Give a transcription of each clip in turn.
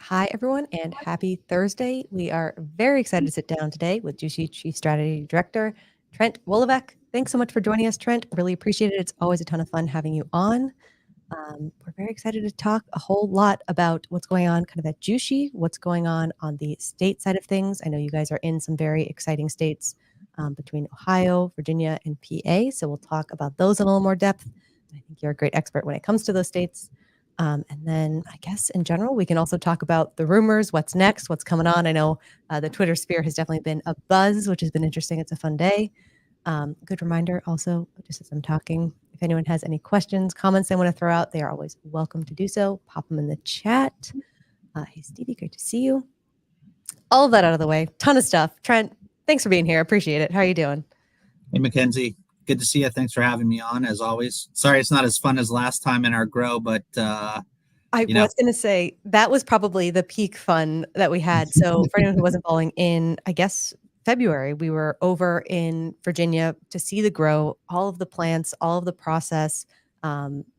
Hi, everyone, and happy Thursday. We are very excited to sit down today with Jushi Chief Strategy Director, Trent Woloveck. Thanks so much for joining us, Trent. Really appreciate it. It's always a ton of fun having you on. We're very excited to talk a whole lot about what's going on kind of at Jushi, what's going on the state side of things. I know you guys are in some very exciting states between Ohio, Virginia, and PA, so we'll talk about those in a little more depth. I think you're a great expert when it comes to those states. And then I guess in general, we can also talk about the rumors, what's next, what's coming on. I know the Twitter sphere has definitely been a buzz, which has been interesting. It's a fun day. Good reminder also, just as I'm talking, if anyone has any questions, comments they want to throw out, they are always welcome to do so. Pop them in the chat. Hey, Stevie, great to see you. All of that out of the way. Ton of stuff. Trent, thanks for being here. Appreciate it. How are you doing? Hey, Mackenzie. Good to see you. Thanks for having me on, as always. Sorry it's not as fun as last time in our grow, but I was going to say that was probably the peak fun that we had. So for anyone who wasn't following, in I guess February, we were over in Virginia to see the grow, all of the plants, all of the process.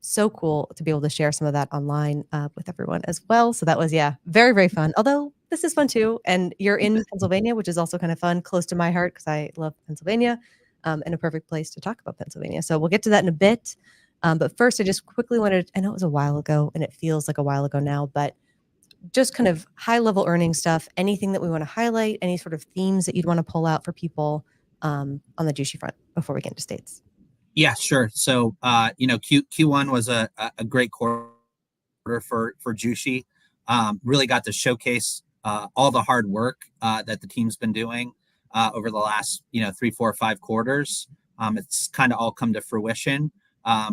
So cool to be able to share some of that online with everyone as well. So that was, very, very fun. Although this is fun too. And you're in Pennsylvania, which is also kind of fun, close to my heart because I love Pennsylvania, and a perfect place to talk about Pennsylvania. So we'll get to that in a bit. But first, I just quickly wanted, I know it was a while ago and it feels like a while ago now, but just kind of high level earnings stuff, anything that we want to highlight, any sort of themes that you'd want to pull out for people on the Jushi front before we get into states. Yeah, sure. So, Q1 was a great quarter for Jushi. Really got to showcase all the hard work that the team's been doing over the last, 3, 4, 5 quarters. It's kind of all come to fruition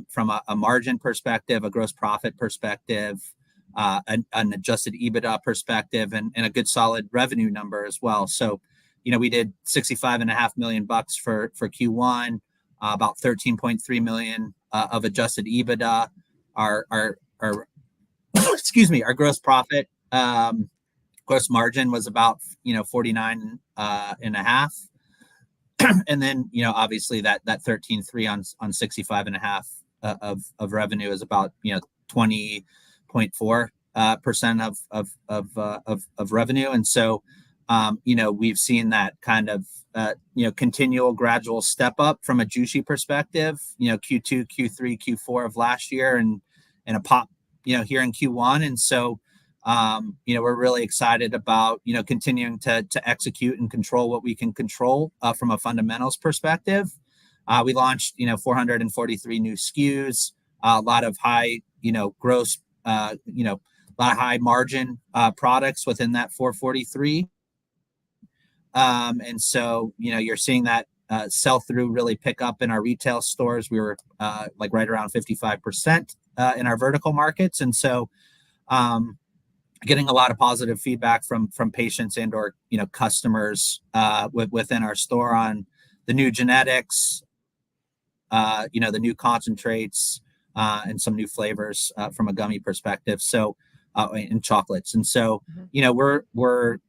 from a margin perspective, a gross profit perspective, an adjusted EBITDA perspective, and a good solid revenue number as well. So, we did $65.5 million for Q1, about 13.3 million of adjusted EBITDA. Our excuse me, our gross profit, gross margin was about 49 and a half. And then, obviously that 13.3 on 65 and a half of revenue is about 20.4% of revenue. And so we've seen that kind of continual gradual step up from a Jushi perspective, Q2, Q3, Q4 of last year, and a pop here in Q1. And so we're really excited about continuing to execute and control what we can control from a fundamentals perspective. We launched 443 new SKUs, a lot of high gross a lot of high margin products within that 443. And so, you're seeing that sell through really pick up in our retail stores. We were right around 55% in our vertical markets. And so getting a lot of positive feedback from patients and or customers within our store on the new genetics, the new concentrates, and some new flavors from a gummy perspective. So in chocolates. And so, we're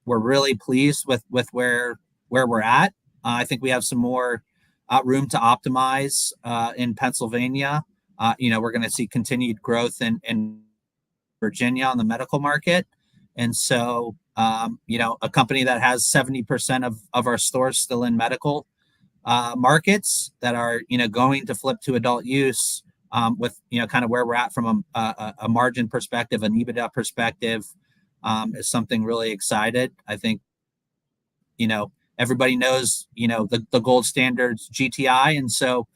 really pleased with where we're at. I think we have some more room to optimize in Pennsylvania. We're going to see continued growth in Virginia on the medical market. And so, a company that has 70% of our stores still in medical markets that are, going to flip to adult use, with kind of where we're at from a margin perspective, an EBITDA perspective, is something really excited. I think everybody knows the gold standards GTI, and so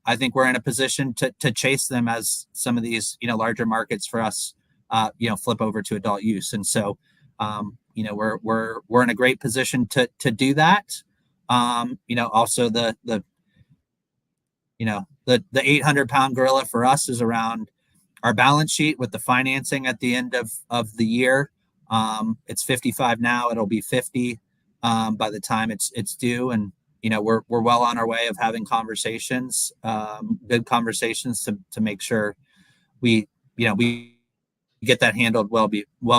I think we're in a position to chase them as some of these larger markets for us flip over to adult use. And so we're in a great position to do that. Also the 800-pound gorilla for us is around our balance sheet with the financing at the end of the year. It's 55 now. It'll be 50 by the time it's due. And, we're well on our way of having conversations, good conversations to make sure we get that handled well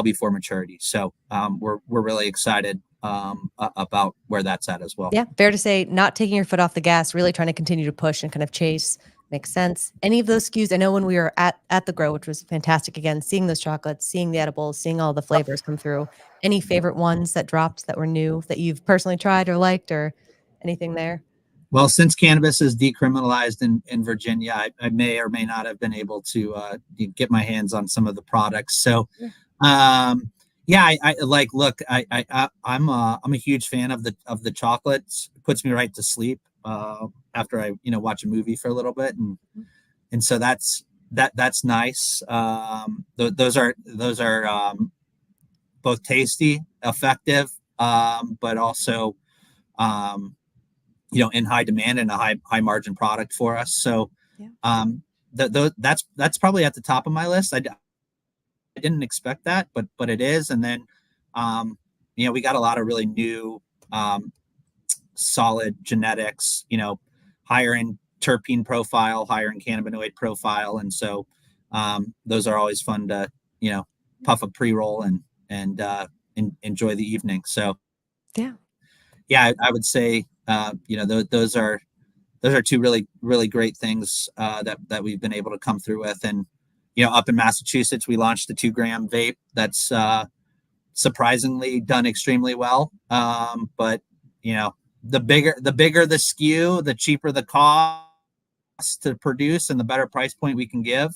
before maturity. So we're really excited about where that's at as well. Yeah, fair to say, not taking your foot off the gas, really trying to continue to push and kind of chase Makes sense. Any of those SKUs? I know when we were at the grow, which was fantastic, again, seeing those chocolates, seeing the edibles, seeing all the flavors come through. Any favorite ones that dropped that were new that you've personally tried or liked, or anything there? Well, since cannabis is decriminalized in Virginia, I may or may not have been able to get my hands on some of the products. So, Yeah. yeah, I like. Look, I'm a huge fan of the chocolates. It puts me right to sleep after I watch a movie for a little bit, and so that's nice. Those are both tasty, effective, but also in high demand and a high margin product for us. So Yeah. that's probably at the top of my list. I didn't expect that, but it is. And then we got a lot of really new solid genetics, higher in terpene profile, higher in cannabinoid profile, and so those are always fun to puff a pre-roll and enjoy the evening. So yeah, I would say those are two really great things that we've been able to come through with. And up in Massachusetts, we launched the 2-gram vape that's surprisingly done extremely well. But the bigger the SKU, the cheaper the cost to produce, and the better price point we can give.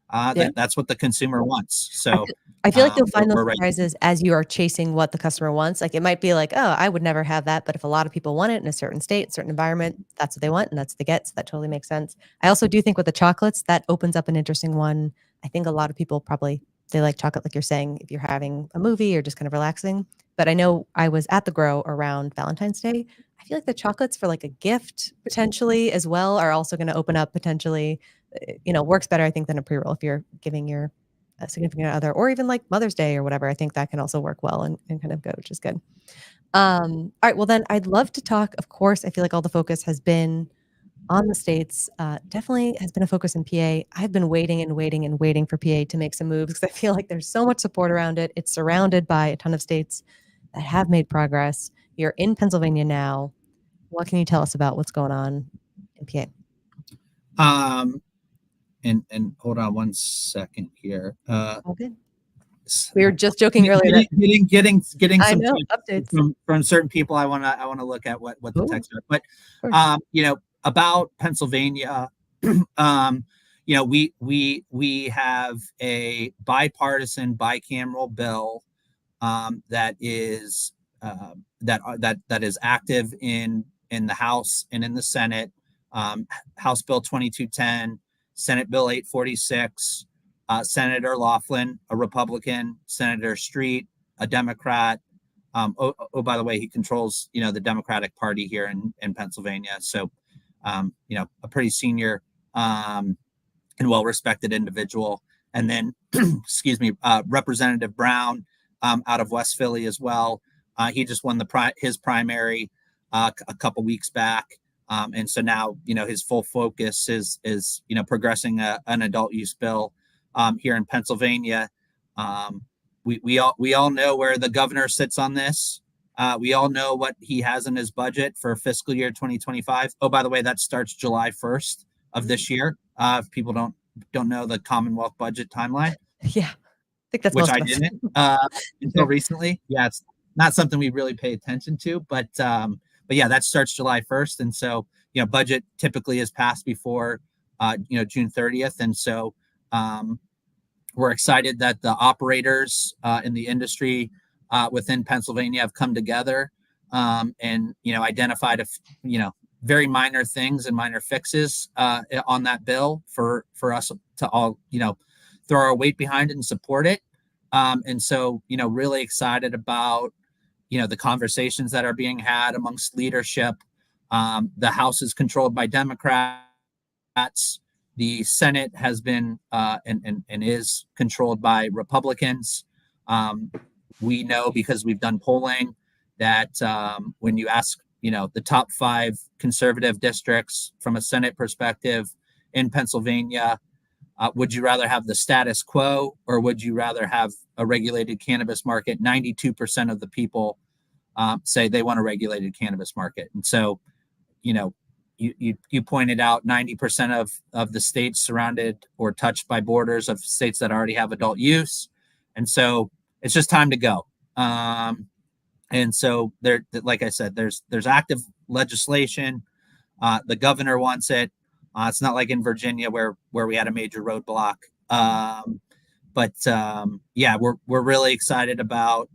That's what the consumer wants. So I feel like you'll find those we're right. surprises as you are chasing what the customer wants. Like, it might be like, oh, I would never have that, but if a lot of people want it in a certain state, certain environment, that's what they want, and that's what they get. So that totally makes sense. I also do think with the chocolates, that opens up an interesting one. I think a lot of people they like chocolate, like you're saying, if you're having a movie or just kind of relaxing. But I know I was at the grow around Valentine's Day. I feel like the chocolates for like a gift potentially as well are also going to open up potentially, works better, I think, than a pre-roll if you're giving your a significant other, or even like Mother's Day or whatever. I think that can also work well and kind of go, which is good. All right. Well, then I'd love to talk. Of course, I feel like all the focus has been on the States. Definitely has been a focus in PA. I've been waiting and waiting and waiting for PA to make some moves because I feel like there's so much support around it. It's surrounded by a ton of states that have made progress. You're in Pennsylvania now. What can you tell us about what's going on in PA? And hold on one second here. All good. We were just joking earlier. Getting some updates from certain people. I want to look at what the text are. But about Pennsylvania, we have a bipartisan bicameral bill that is active in the House and in the Senate. House Bill 2210, Senate Bill 846. Senator Laughlin, a Republican, Senator Street, a Democrat. By the way, he controls, the Democratic Party here in Pennsylvania. So, a pretty senior and well-respected individual. And then, excuse me, Representative Brown out of West Philly as well. He just won his primary a couple weeks back. And so now, his full focus is progressing an adult use bill here in Pennsylvania. We all know where the governor sits on this. We all know what he has in his budget for fiscal year 2025. Oh, by the way, that starts July 1st of this year. If people don't know the Commonwealth budget timeline. Yeah, I think that's which I didn't until recently. Yeah, it's not something we really pay attention to, but yeah, that starts July 1st, and so budget typically is passed before June 30th, and so we're excited that the operators in the industry within Pennsylvania have come together and identified very minor things and minor fixes on that bill for us to all throw our weight behind it and support it. And so really excited about the conversations that are being had amongst leadership. The House is controlled by Democrats. The Senate has been and is controlled by Republicans. We know because we've done polling that when you ask, the top 5 conservative districts from a Senate perspective in Pennsylvania, would you rather have the status quo or would you rather have a regulated cannabis market? 92% of the people say they want a regulated cannabis market. And so, you pointed out 90% of the states surrounded or touched by borders of states that already have adult use. And so it's just time to go. And so there, like I said, there's active legislation. The governor wants it. It's not like in Virginia where we had a major roadblock. Yeah, we're really excited about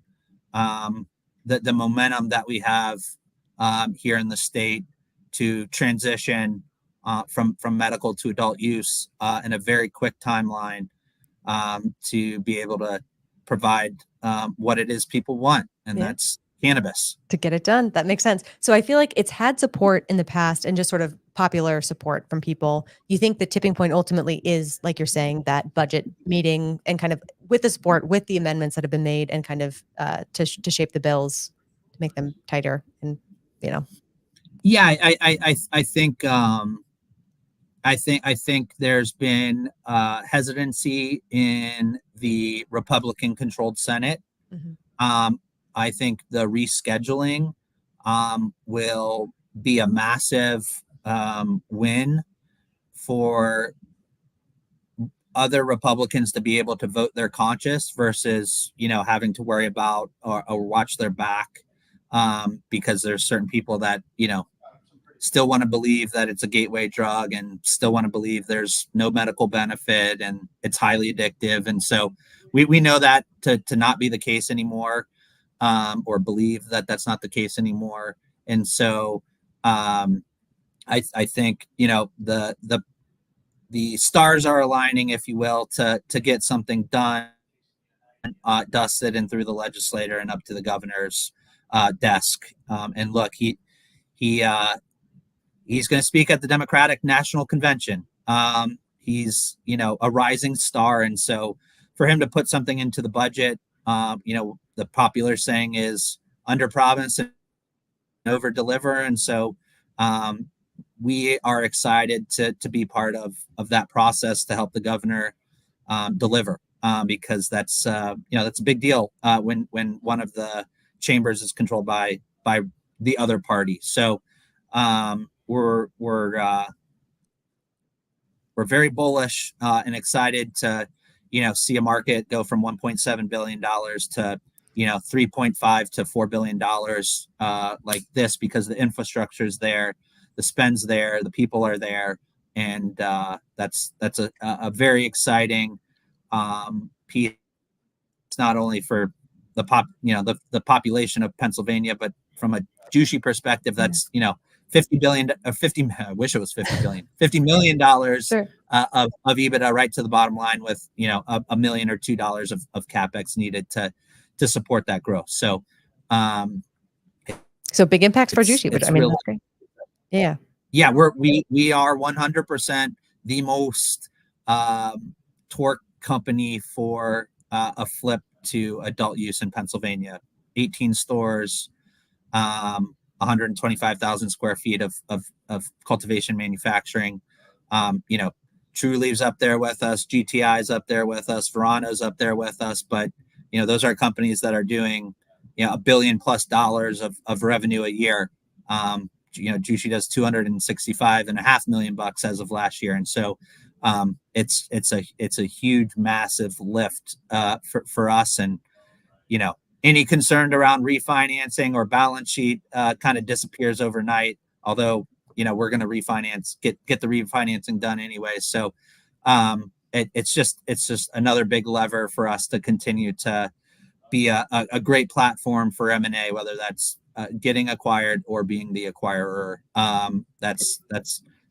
the momentum that we have here in the state to transition from medical to adult use in a very quick timeline, to be able to provide what it is people want, and that's cannabis. To get it done. That makes sense. So I feel like it's had support in the past and just sort of popular support from people. You think the tipping point ultimately is, like you're saying, that budget meeting and kind of with the support, with the amendments that have been made and kind of to shape the bills to make them tighter and, Yeah, I think I think there's been hesitancy in the Republican-controlled Senate. Mm-hmm. I think the rescheduling will be a massive win for other Republicans to be able to vote their conscience versus, having to worry about or watch their back, because there's certain people that, still want to believe that it's a gateway drug and still want to believe there's no medical benefit and it's highly addictive. And so we know that to not be the case anymore, or believe that that's not the case anymore. And so I think, the stars are aligning, if you will, to get something done, dusted and through the legislator and up to the governor's desk. And look, he's going to speak at the Democratic National Convention. He's, a rising star. And so for him to put something into the budget, the popular saying is under promise and over deliver. And so we are excited to be part of that process to help the governor deliver, because that's that's a big deal when one of the chambers is controlled by the other party. So we're very bullish and excited to see a market go from $1.7 billion to 3.5 to $4 billion like this, because the infrastructure is there, the spend's there, the people are there, and that's a very exciting piece, not only for the population of Pennsylvania, but from a JUSHI perspective, that's 50 billion, 50. I wish it was 50 billion, $50 million sure. of EBITDA right to the bottom line, with $1 million or $2 of capex needed to support that growth. So big impacts for JUSHI, which I mean, that's great. Yeah. Yeah, we are 100% the most torque company for a flip to adult use in Pennsylvania. 18 stores, 125,000 square feet of cultivation manufacturing. True Leaves up there with us, GTI's up there with us, Verano's up there with us, but those are companies that are doing $1 billion+ of revenue a year. JUSHI does $265.5 million as of last year, and so it's a huge, massive lift for us. And any concern around refinancing or balance sheet kind of disappears overnight. Although we're going to refinance, get the refinancing done anyway. So it's just another big lever for us to continue to be a great platform for M&A, whether that's getting acquired or being the acquirer. That's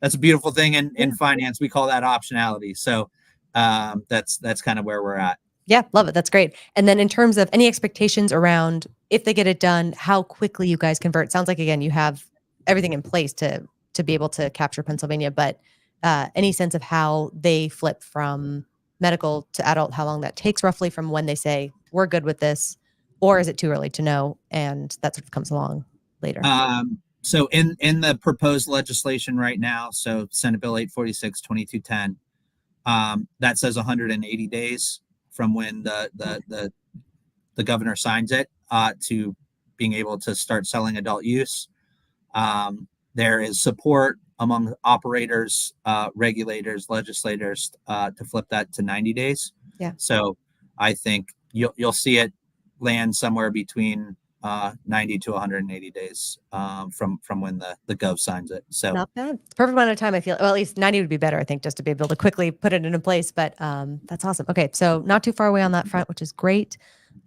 a beautiful thing in finance. We call that optionality. So that's kind of where we're at. Yeah, love it. That's great. And then in terms of any expectations around if they get it done, how quickly you guys convert? Sounds like, again, you have everything in place to be able to capture Pennsylvania, but any sense of how they flip from medical to adult, how long that takes roughly from when they say, we're good with this, or is it too early to know and that sort of comes along later? So in the proposed legislation right now, so Senate Bill 846, 2210, that says 180 days from when the governor signs it to being able to start selling adult use. There is support among operators, regulators, legislators to flip that to 90 days. Yeah. So I think you'll see it land somewhere between 90 to 180 days from when the gov signs it. So not bad. Perfect amount of time, I feel. Well, at least 90 would be better, I think, just to be able to quickly put it into place. But that's awesome. Okay, so not too far away on that front, which is great.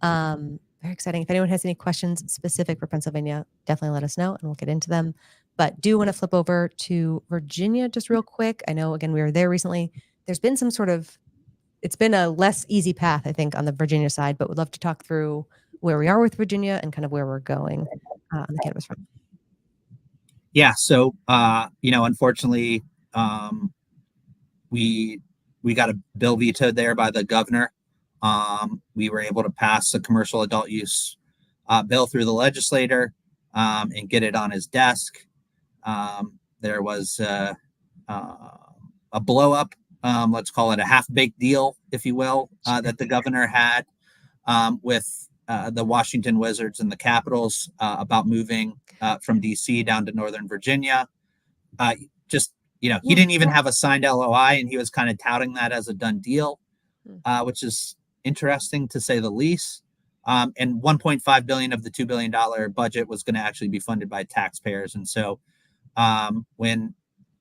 Very exciting. If anyone has any questions specific for Pennsylvania, definitely let us know and we'll get into them. But do want to flip over to Virginia just real quick. I know, again, we were there recently. There's been some sort of, it's been a less easy path, I think, on the Virginia side, but would love to talk through where we are with Virginia and kind of where we're going on the cannabis front. Yeah. So, unfortunately, we got a bill vetoed there by the governor. We were able to pass a commercial adult use bill through the legislator and get it on his desk. There was a blow up, let's call it a half-baked deal, if you will, that the governor had with the Washington Wizards and the Capitals about moving from DC down to Northern Virginia. He didn't even have a signed LOI, and he was kind of touting that as a done deal, which is interesting to say the least. And 1.5 billion of the $2 billion budget was going to actually be funded by taxpayers. And so when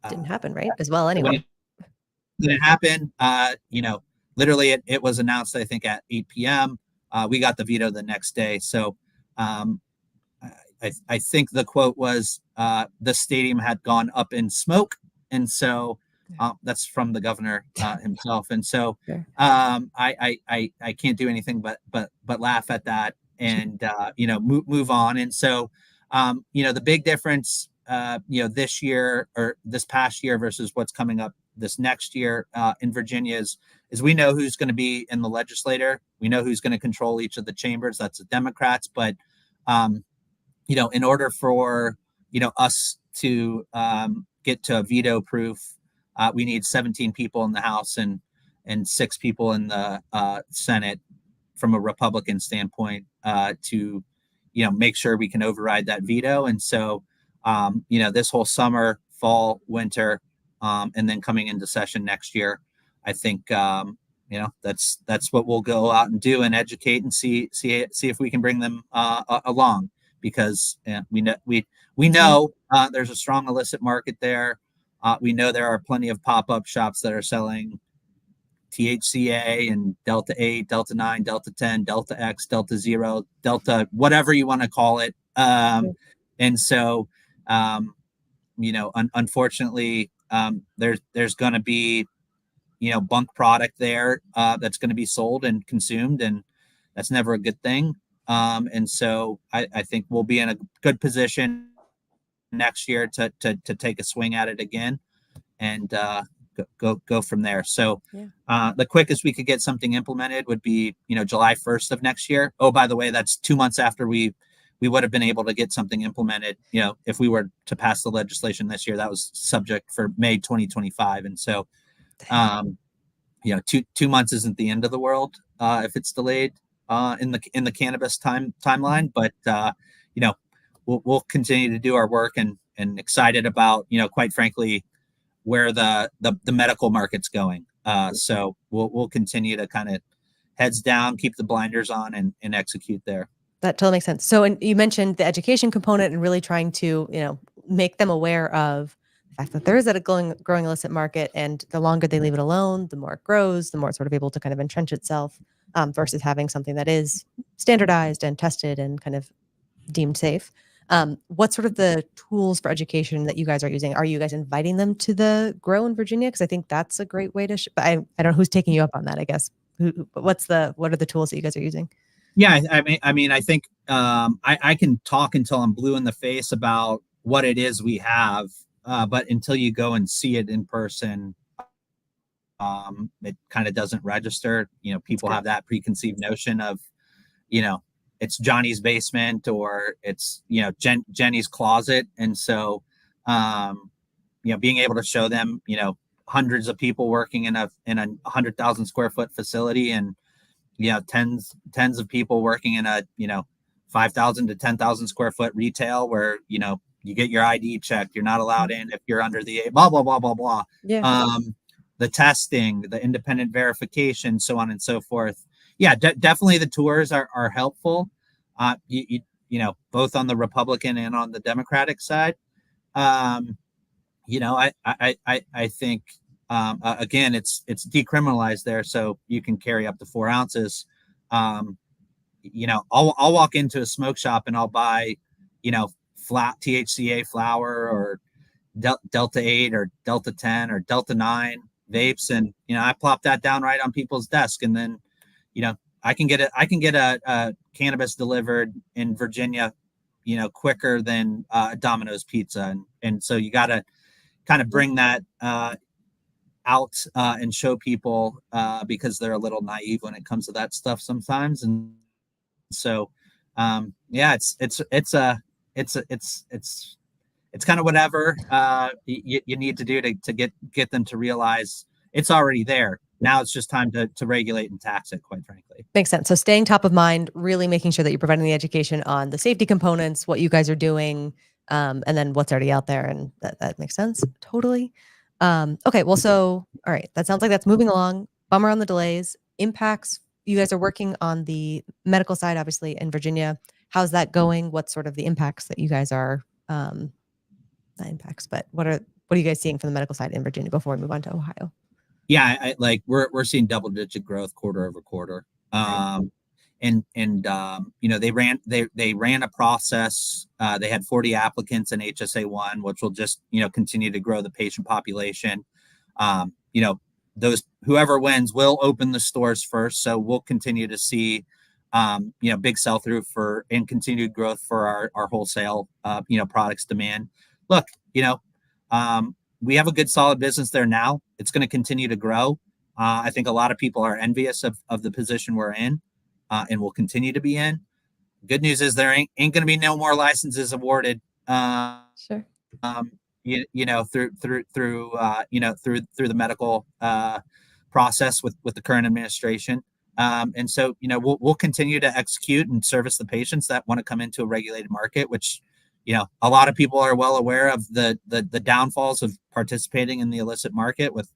didn't happen, right? As well, anyway. Didn't happen. Literally it was announced, I think, at 8 p.m. We got the veto the next day. So I think the quote was the stadium had gone up in smoke. And so that's from the governor himself. And so I can't do anything but laugh at that and move on. And so the big difference this year or this past year versus what's coming up this next year in Virginia is we know who's going to be in the legislature. We know who's going to control each of the chambers. That's the Democrats. But in order for us to get to a veto proof, we need 17 people in the House and 6 people in the Senate from a Republican standpoint to make sure we can override that veto. And so this whole summer, fall, winter, and then coming into session next year, I think that's what we'll go out and do and educate and see if we can bring them along, because we know there's a strong illicit market there. We know there are plenty of pop-up shops that are selling THCA and Delta 8, Delta 9, Delta 10, Delta X, Delta 0, Delta, whatever you want to call it. And so, unfortunately, there's going to be, bunk product there that's going to be sold and consumed, and that's never a good thing. And so I think we'll be in a good position next year to take a swing at it again and go from there. So the quickest we could get something implemented would be, July 1st of next year. Oh, by the way, that's 2 months after we would have been able to get something implemented. If we were to pass the legislation this year, that was subject for May 2025. And so, 2 months isn't the end of the world if it's delayed in the cannabis timeline. But we'll continue to do our work and excited about quite frankly where the medical market's going. So we'll continue to kind of heads down, keep the blinders on, and execute there. That totally makes sense. So, and you mentioned the education component and really trying to, make them aware of the fact that there is that growing illicit market, and the longer they leave it alone, the more it grows, the more it's sort of able to kind of entrench itself, versus having something that is standardized and tested and kind of deemed safe. What's sort of the tools for education that you guys are using? Are you guys inviting them to the grow in Virginia? Because I think that's a great way to, but I don't know who's taking you up on that, I guess. But what are the tools that you guys are using? Yeah, I mean, I think I can talk until I'm blue in the face about what it is we have, but until you go and see it in person, it kind of doesn't register. People have that preconceived notion of, it's Johnny's basement or it's Jenny's closet, and so being able to show them hundreds of people working in a 100,000 square foot facility, and tens of people working in a 5,000 to 10,000 square foot retail where you get your ID checked. You're not allowed in if you're under the blah, blah, blah, blah, blah. Yeah. The testing, the independent verification, so on and so forth. Yeah, definitely the tours are helpful. Both on the Republican and on the Democratic side. I think again, it's decriminalized there, so you can carry up to 4 ounces. I'll walk into a smoke shop and I'll buy, flat THCA flower or Delta 8 or Delta 10 or Delta 9 vapes, and I plop that down right on people's desk, and then I can get a cannabis delivered in Virginia quicker than Domino's pizza, and so you got to kind of bring that out and show people because they're a little naive when it comes to that stuff sometimes. And so it's kind of whatever you need to do to get them to realize it's already there. Now it's just time to regulate and tax it, quite frankly. Makes sense. So staying top of mind, really making sure that you're providing the education on the safety components, what you guys are doing, and then what's already out there. And that makes sense. Totally. Okay. Well, so, all right. That sounds like that's moving along. Bummer on the delays. Impacts. You guys are working on the medical side, obviously, in Virginia. How's that going? What's sort of the impacts that you guys are, not impacts, but what are you guys seeing from the medical side in Virginia before we move on to Ohio? Yeah, we're seeing double-digit growth quarter over quarter. They ran a process. They had 40 applicants in HSA1, which will just continue to grow the patient population. Those whoever wins will open the stores first, so we'll continue to see big sell through for and continued growth for our wholesale products demand. Look, we have a good solid business there now. It's going to continue to grow. I think a lot of people are envious of the position we're in, and will continue to be in. Good news is there ain't going to be no more licenses awarded. Sure. Through the medical process with the current administration. And so, we'll continue to execute and service the patients that want to come into a regulated market, which, a lot of people are well aware of the downfalls of participating in the illicit market with,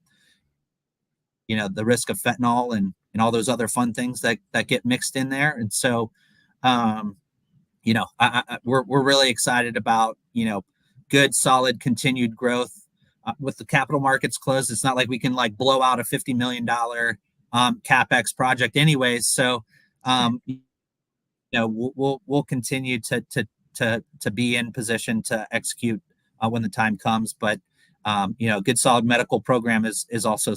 the risk of fentanyl and all those other fun things that get mixed in there. And so, we're really excited about, good, solid, continued growth. With the capital markets closed, it's not like we can blow out a $50 million CapEx project anyways. So, we'll continue to be in position to execute when the time comes. But, good, solid medical program is also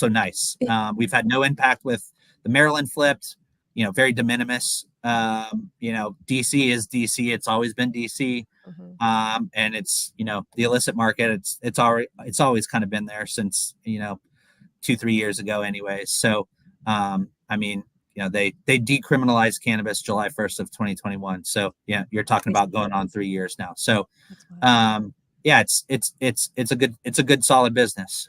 nice. We've had no impact with the Maryland flipped, very de minimis. DC is DC. It's always been DC. Mm-hmm. And it's, the illicit market, it's always kind of been there since, 2-3 years ago anyways. So, they decriminalized cannabis July 1st of 2021. So yeah, you're talking about going on 3 years now. So, it's a good solid business.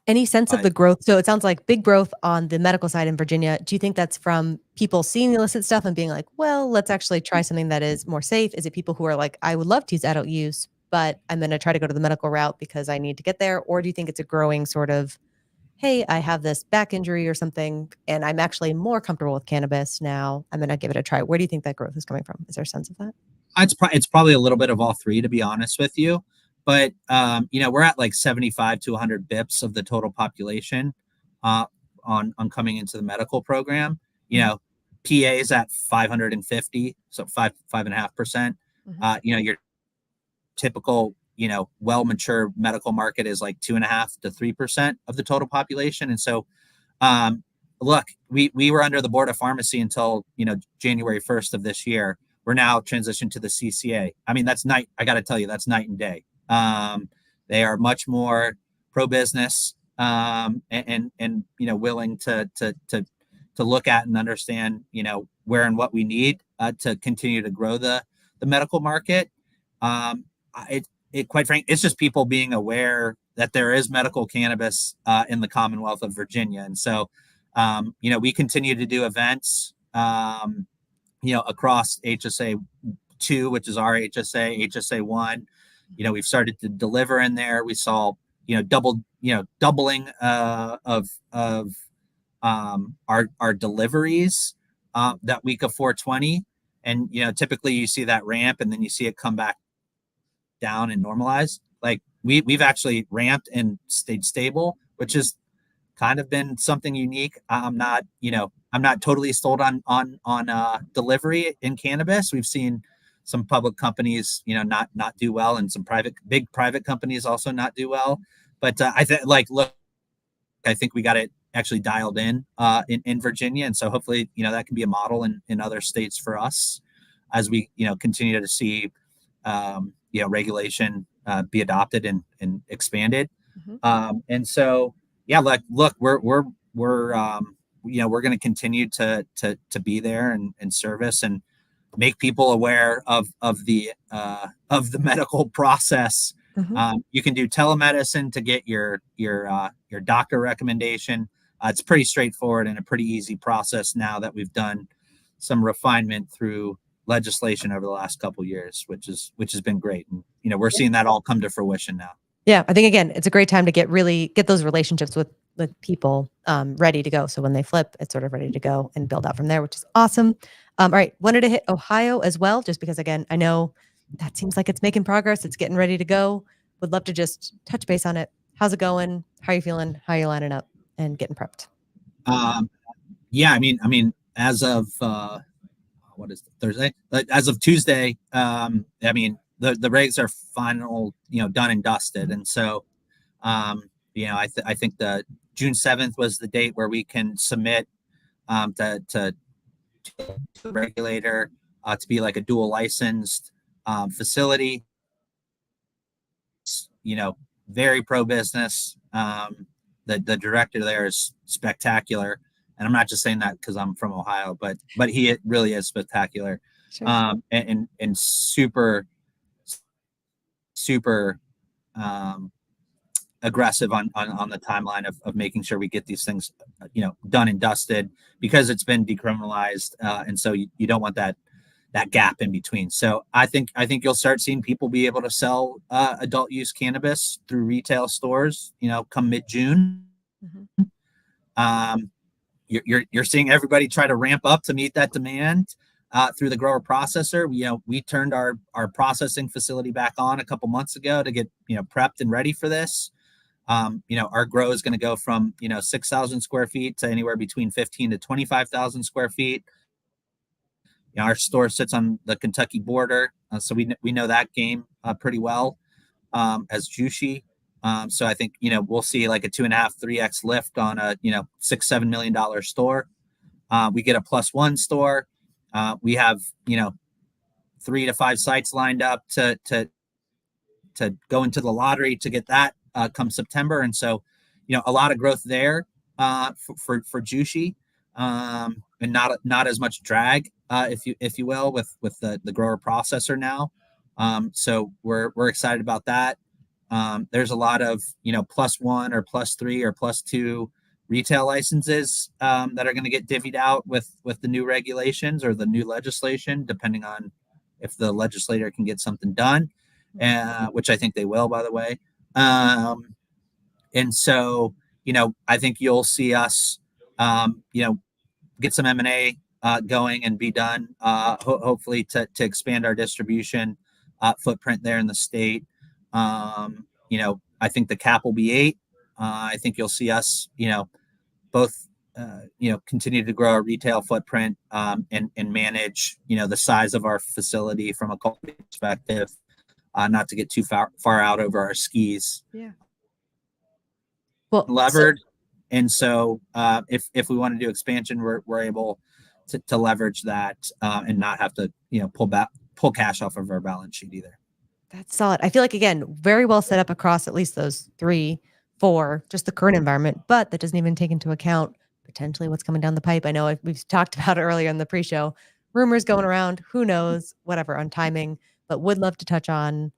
Any sense of the growth? So it sounds like big growth on the medical side in Virginia. Do you think that's from people seeing the illicit stuff and being like, well, let's actually try something that is more safe? Is it people who are like, I would love to use adult use, but I'm going to try to go to the medical route because I need to get there? Or do you think it's a growing sort of, hey, I have this back injury or something, and I'm actually more comfortable with cannabis now. I'm going to give it a try. Where do you think that growth is coming from? Is there a sense of that? It's probably a little bit of all three, to be honest with you. But, we're at 75 to 100 bips of the total population on coming into the medical program. PA is at 550, so 5.5%. Your typical, well-mature medical market is 2.5 to 3% of the total population. And so, look, we were under the Board of Pharmacy until, January 1st of this year. We're now transitioned to the CCA. I mean, I got to tell you, that's night and day. They are much more pro-business and willing to look at and understand where and what we need to continue to grow the medical market. Quite frankly, it's just people being aware that there is medical cannabis in the Commonwealth of Virginia, and so we continue to do events across HSA 2, which is our HSA, HSA1. We've started to deliver in there. We saw, doubling of our deliveries that week of 420. And, typically you see that ramp and then you see it come back down and normalize. Like we've actually ramped and stayed stable, which has kind of been something unique. I'm not totally sold on delivery in cannabis. We've seen some public companies, not do well, and some big private companies also not do well. But I think we got it actually dialed in Virginia, and so hopefully that can be a model in other states for us as we continue to see regulation be adopted and expanded. And so look, we're going to continue to be there and service and make people aware of the medical process. You can do telemedicine to get your doctor recommendation. It's pretty straightforward and a pretty easy process now that we've done some refinement through legislation over the last couple of years, which has been great. And we're seeing that all come to fruition now. Yeah, I think again, it's a great time to get those relationships with people ready to go. So when they flip, it's sort of ready to go and build out from there, which is awesome. All right, wanted to hit Ohio as well, just because again, I know that seems like it's making progress. It's getting ready to go. Would love to just touch base on it. How's it going? How are you feeling? How are you lining up and getting prepped? Yeah, I mean, as of what is it, Thursday? As of Tuesday, I mean, the regs are final, done and dusted, and so, I think the June 7th was the date where we can submit to the regulator to be like a dual licensed facility. Very pro business. The director there is spectacular, and I'm not just saying that because I'm from Ohio, but he really is spectacular. Sure. And super aggressive on the timeline of making sure we get these things done and dusted, because it's been decriminalized, and so you don't want that gap in between. So I think you'll start seeing people be able to sell adult use cannabis through retail stores come mid-June. You're seeing everybody try to ramp up to meet that demand through the grower processor. We turned our processing facility back on a couple months ago to get prepped and ready for this. Our grow is going to go from 6,000 square feet to anywhere between 15 to 25,000 square feet. Our store sits on the Kentucky border, so we know that game pretty well as Jushi. So I think we'll see like a 2.5, 3x lift on a $6-7 million store. We get a +1 store. We have 3 to 5 sites lined up to go into the lottery to get that come September, and so a lot of growth there for Jushi, and not as much drag, if you will, with the grower processor now. So we're excited about that. There's a lot of +1 or +3 or +2 retail licenses that are going to get divvied out with the new regulations or the new legislation, depending on if the legislator can get something done, which I think they will, by the way. And so I think you'll see us get some M&A going and be done, hopefully to expand our distribution footprint there in the state. I think the cap will be 8. I think you'll see us, both, continue to grow our retail footprint and manage, the size of our facility from a quality perspective, not to get too far out over our skis. Yeah. Well, levered. And so if we want to do expansion, we're able to leverage that and not have to, pull cash off of our balance sheet either. That's solid. I feel like, again, very well set up across at least those 3, 4, just the current environment, but that doesn't even take into account potentially what's coming down the pipe. I know we've talked about it earlier in the pre-show, rumors going around, who knows, whatever on timing, but would love to touch on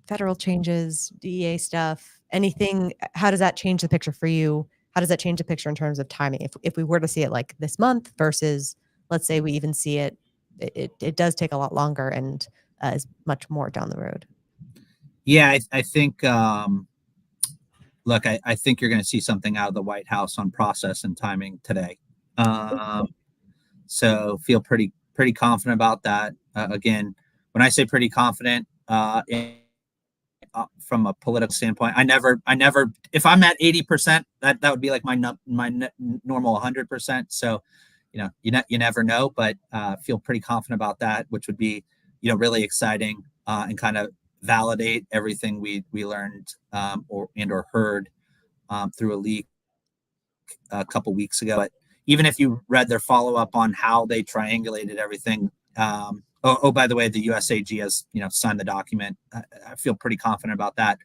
federal changes, DEA stuff, anything. How does that change the picture for you? How does that change the picture in terms of timing? If we were to see it like this month versus, let's say we even see it it does take a lot longer and is much more down the road. Yeah, I think look, I think you're going to see something out of the White House on process and timing today. So feel pretty confident about that. Again, when I say pretty confident, from a political standpoint, I never. If I'm at 80%, that would be like my normal 100%. So, you never know, but feel pretty confident about that, which would be, really exciting and kind of validate everything we learned or heard through a leak a couple weeks ago. But even if you read their follow up on how they triangulated everything, by the way, the USAG has signed the document. I feel pretty confident about that.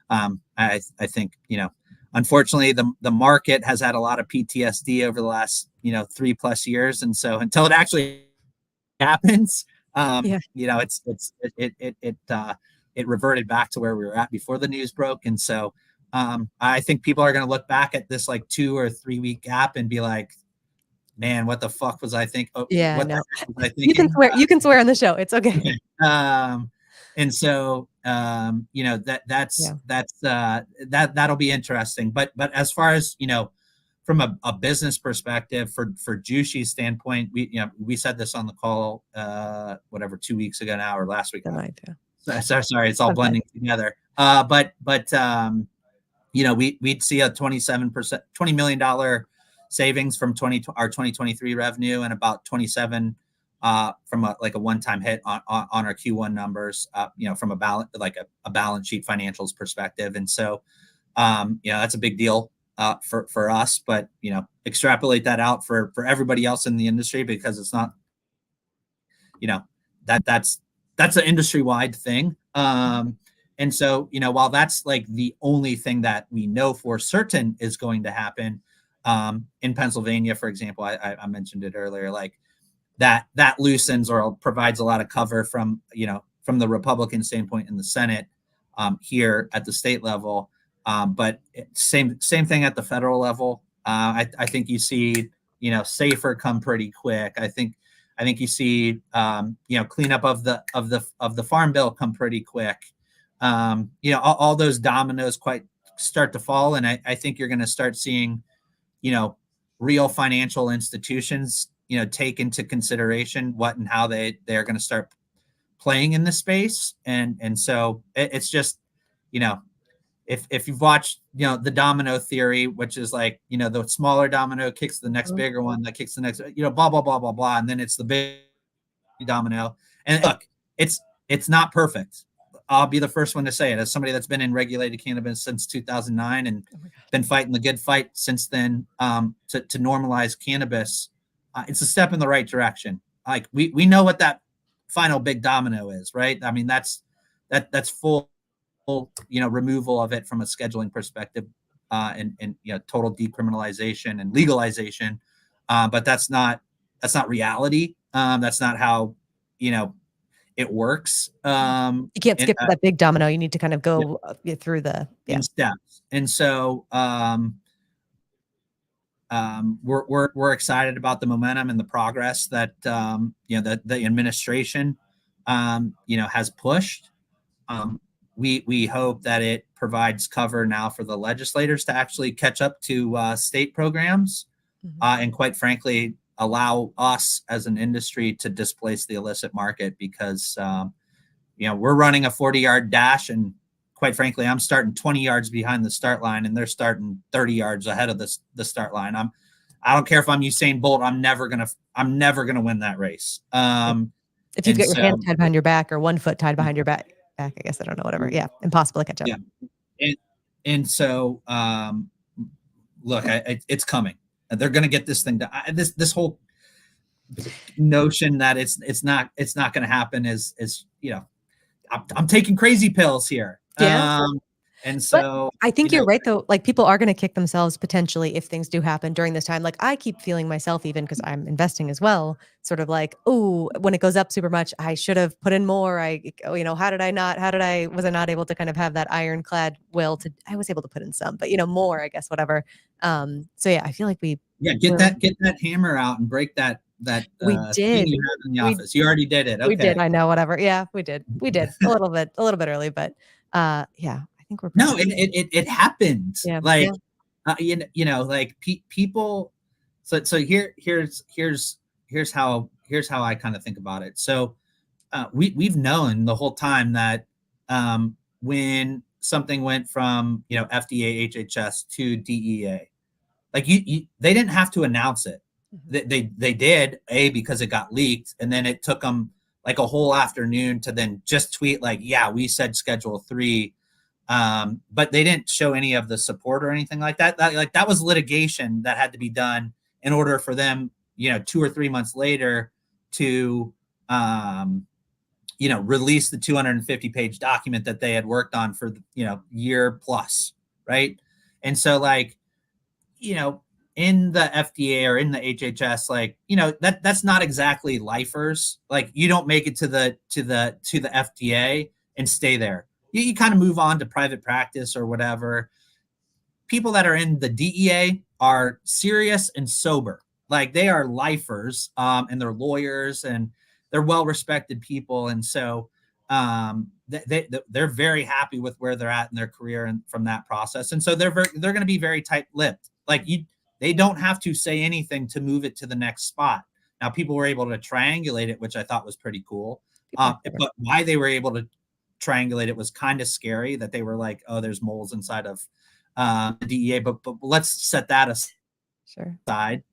I think unfortunately the market has had a lot of PTSD over the last 3+ years, and so until it actually happens, it reverted back to where we were at before the news broke, and so I think people are going to look back at this like 2 or 3 week gap and be like, man, what the fuck was I thinking? Oh, yeah, what no. was I thinking? You can swear on the show. It's okay. And so that'll be interesting. But as far as from a business perspective, for Jushi's standpoint, we said this on the call 2 weeks ago now, or last week. Sorry, it's all blending together. But we'd see a 27%, $20 million savings from our 2023 revenue, and about 27 from a one-time hit on our Q1 numbers, from a balance sheet financials perspective. And so, that's a big deal for us, but extrapolate that out for everybody else in the industry, because it's not, that's an industry-wide thing. And so, while that's like the only thing that we know for certain is going to happen, in Pennsylvania, for example, I mentioned it earlier, like that loosens or provides a lot of cover from the Republican standpoint in the Senate, here at the state level. But same thing at the federal level. I think you see, SAFER come pretty quick. I think you see, cleanup of the farm bill come pretty quick. All those dominoes quite start to fall. And I think you're going to start seeing, real financial institutions, take into consideration what and how they're going to start playing in this space. And so it's just, if you've watched, the domino theory, which is like, the smaller domino kicks the next bigger one, that kicks the next, blah, blah, blah, blah, blah. And then it's the big domino. And look, it's not perfect. I'll be the first one to say it, as somebody that's been in regulated cannabis since 2009 and been fighting the good fight since then, to normalize cannabis. It's a step in the right direction. Like we know what that final big domino is, right? I mean, that's full, removal of it from a scheduling perspective, and total decriminalization and legalization. But that's not reality. That's not how, it works. You can't skip that big domino. You need to kind of go through the in steps. And so we're excited about the momentum and the progress that that the administration has pushed. We hope that it provides cover now for the legislators to actually catch up to state programs, and quite frankly allow us as an industry to displace the illicit market, because we're running a 40-yard dash, and quite frankly I'm starting 20 yards behind the start line, and they're starting 30 yards ahead of the start line. I don't care if I'm Usain Bolt, I'm never gonna win that race. If you've got your hand tied behind your back or one foot tied behind your back, I guess, I don't know, whatever. Yeah, impossible to catch up. Yeah, and so look, it's coming. They're going to get this thing done. This whole notion that it's not going to happen is I'm taking crazy pills here. Yeah. And so but I think you're right, though. Like, people are going to kick themselves potentially if things do happen during this time. Like, I keep feeling myself, even because I'm investing as well, sort of like, oh, when it goes up super much, I should have put in more. Was I not able to kind of have that ironclad will to, I was able to put in some, but more, I guess, whatever. So yeah, I feel like get that hammer out and break that We thing did. you have in the We office. You already did it. we did. Okay. I know. Whatever. Yeah, we did. We did a little bit early, but yeah, I think we're No, pretty. it happened. Yeah. Like, Yeah. like people. So here's how I kind of think about it. So we've known the whole time that when something went from FDA, HHS to DEA, like they didn't have to announce it. Mhm. They did because it got leaked, and then it took them like a whole afternoon to then just tweet like, yeah, we said Schedule 3. But they didn't show any of the support or anything like that. That was litigation that had to be done in order for them, 2 or 3 months later to, release the 250-page document that they had worked on for, year plus, right? And so, like, in the FDA or in the HHS, like, that's not exactly lifers. Like, you don't make it to the FDA and stay there. You kind of move on to private practice or whatever. People that are in the DEA are serious and sober. Like, they are lifers, and they're lawyers, and they're well-respected people. And so they're very happy with where they're at in their career and from that process. And so they're going to be very tight-lipped. Like, they don't have to say anything to move it to the next spot. Now, people were able to triangulate it, which I thought was pretty cool. But why they were able to triangulate it was kind of scary, that they were like, oh, there's moles inside of the DEA, but let's set that aside. Sure. But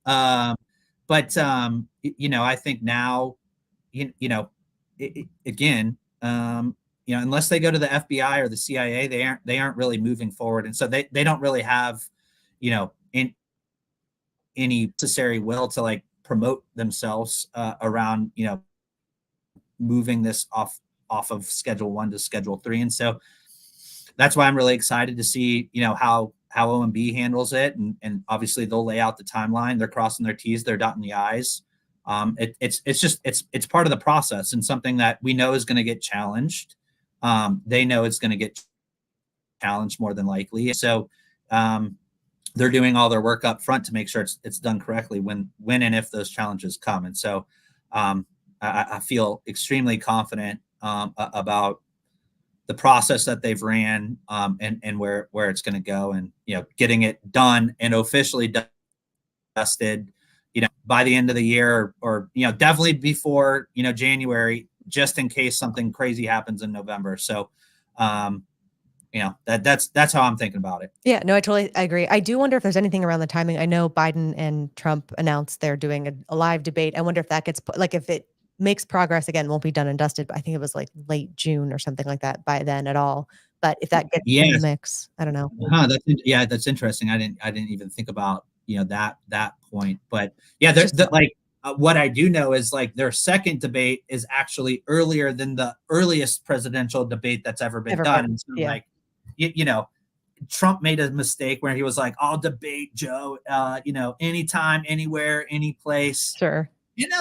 I think now, again, unless they go to the FBI or the CIA, they aren't really moving forward, and so they don't really have, in any necessary will to like promote themselves around, moving this off of Schedule 1 to Schedule 3. And so that's why I'm really excited to see, how OMB handles it. And obviously they'll lay out the timeline. They're crossing their T's, they're dotting the I's. It's part of the process, and something that we know is going to get challenged. They know it's going to get challenged more than likely. So they're doing all their work up front to make sure it's done correctly when and if those challenges come. And so I feel extremely confident about the process that they've ran, and where it's going to go, and getting it done and officially dusted, by the end of the year, or definitely before January, just in case something crazy happens in November. So that's how I'm thinking about it. Yeah, no, I agree. I do wonder if there's anything around the timing. I know Biden and Trump announced they're doing a live debate. I wonder if that gets put, like, if it makes progress again, won't be done and dusted, but I think it was like late June or something like that by then at all. But if that gets in the mix, I don't know. That's interesting. I didn't even think about, that point, but yeah, what I do know is like their second debate is actually earlier than the earliest presidential debate that's ever been done. And so, like, Trump made a mistake where he was like, I'll debate Joe, anytime, anywhere, any place. Sure.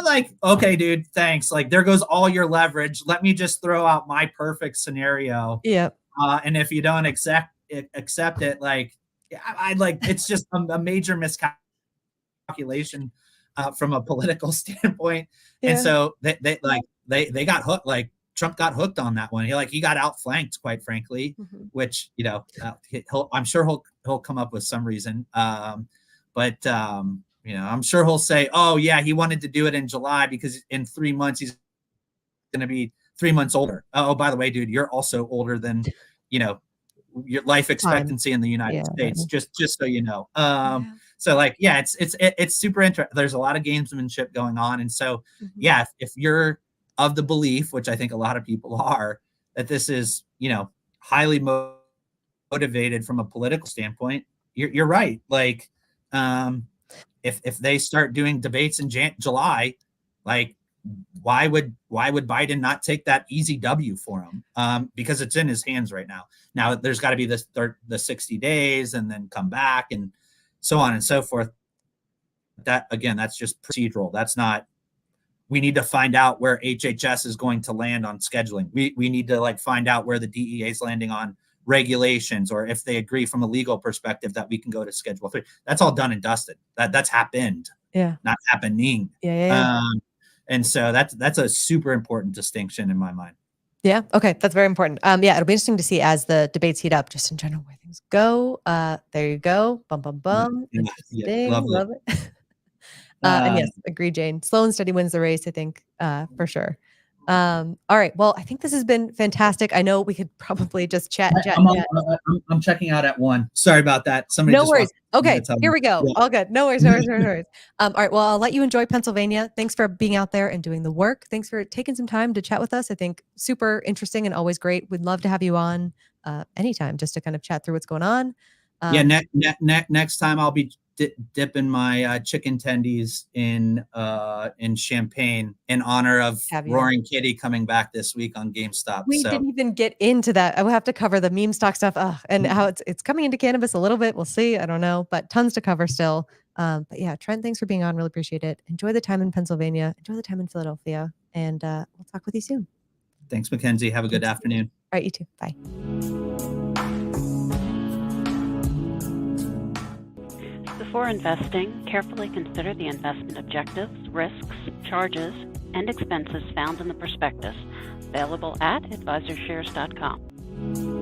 Like, okay, dude, thanks. Like, there goes all your leverage. Let me just throw out my perfect scenario. Yep. And if you don't accept it, like, I'd like, it's just a major miscalculation from a political standpoint. Yeah. And so they got hooked. Like, Trump got hooked on that one. He got outflanked, quite frankly, which, I'm sure he'll come up with some reason. But I'm sure he'll say, oh yeah, he wanted to do it in July because in 3 months he's going to be 3 months older. Oh, by the way, dude, you're also older than, your life expectancy in the United States, just so you know. So like, yeah, it's super interesting. There's a lot of gamesmanship going on. And so, yeah, if you're of the belief, which I think a lot of people are, that this is, highly motivated from a political standpoint, you're right. Like, if they start doing debates in July, like, why would Biden not take that easy W for him? Because it's in his hands right now. Now there's got to be the 60 days and then come back and so on and so forth. That, again, that's just procedural. That's not, we need to find out where HHS is going to land on scheduling. We need to like find out where the DEA is landing on regulations, or if they agree from a legal perspective that we can go to Schedule 3. That's all done and dusted. That's happened, not happening. And so that's a super important distinction in my mind. Yeah. Okay. That's very important. Yeah. It'll be interesting to see as the debates heat up, just in general, where things go. There you go. Bum, bum, bum. Interesting. Love it. And yes, agree, Jane. Slow and steady wins the race, I think, for sure. All right. Well, I think this has been fantastic. I know we could probably just chat. I'm checking out at 1. Sorry about that. Somebody no worries. Okay, here we go. All good. No worries. All right. Well, I'll let you enjoy Pennsylvania. Thanks for being out there and doing the work. Thanks for taking some time to chat with us. I think super interesting and always great. We'd love to have you on anytime just to kind of chat through what's going on. Next time I'll be dipping my chicken tendies in champagne in honor of Roaring Kitty coming back this week on GameStop. We didn't even get into that. I will have to cover the meme stock stuff and how it's coming into cannabis a little bit. We'll see. I don't know, but tons to cover still. But yeah, Trent, thanks for being on. Really appreciate it. Enjoy the time in Pennsylvania. Enjoy the time in Philadelphia. And we'll talk with you soon. Thanks, Mackenzie. Have a good afternoon. All right, you too. Bye. Before investing, carefully consider the investment objectives, risks, charges, and expenses found in the prospectus, available at advisorshares.com.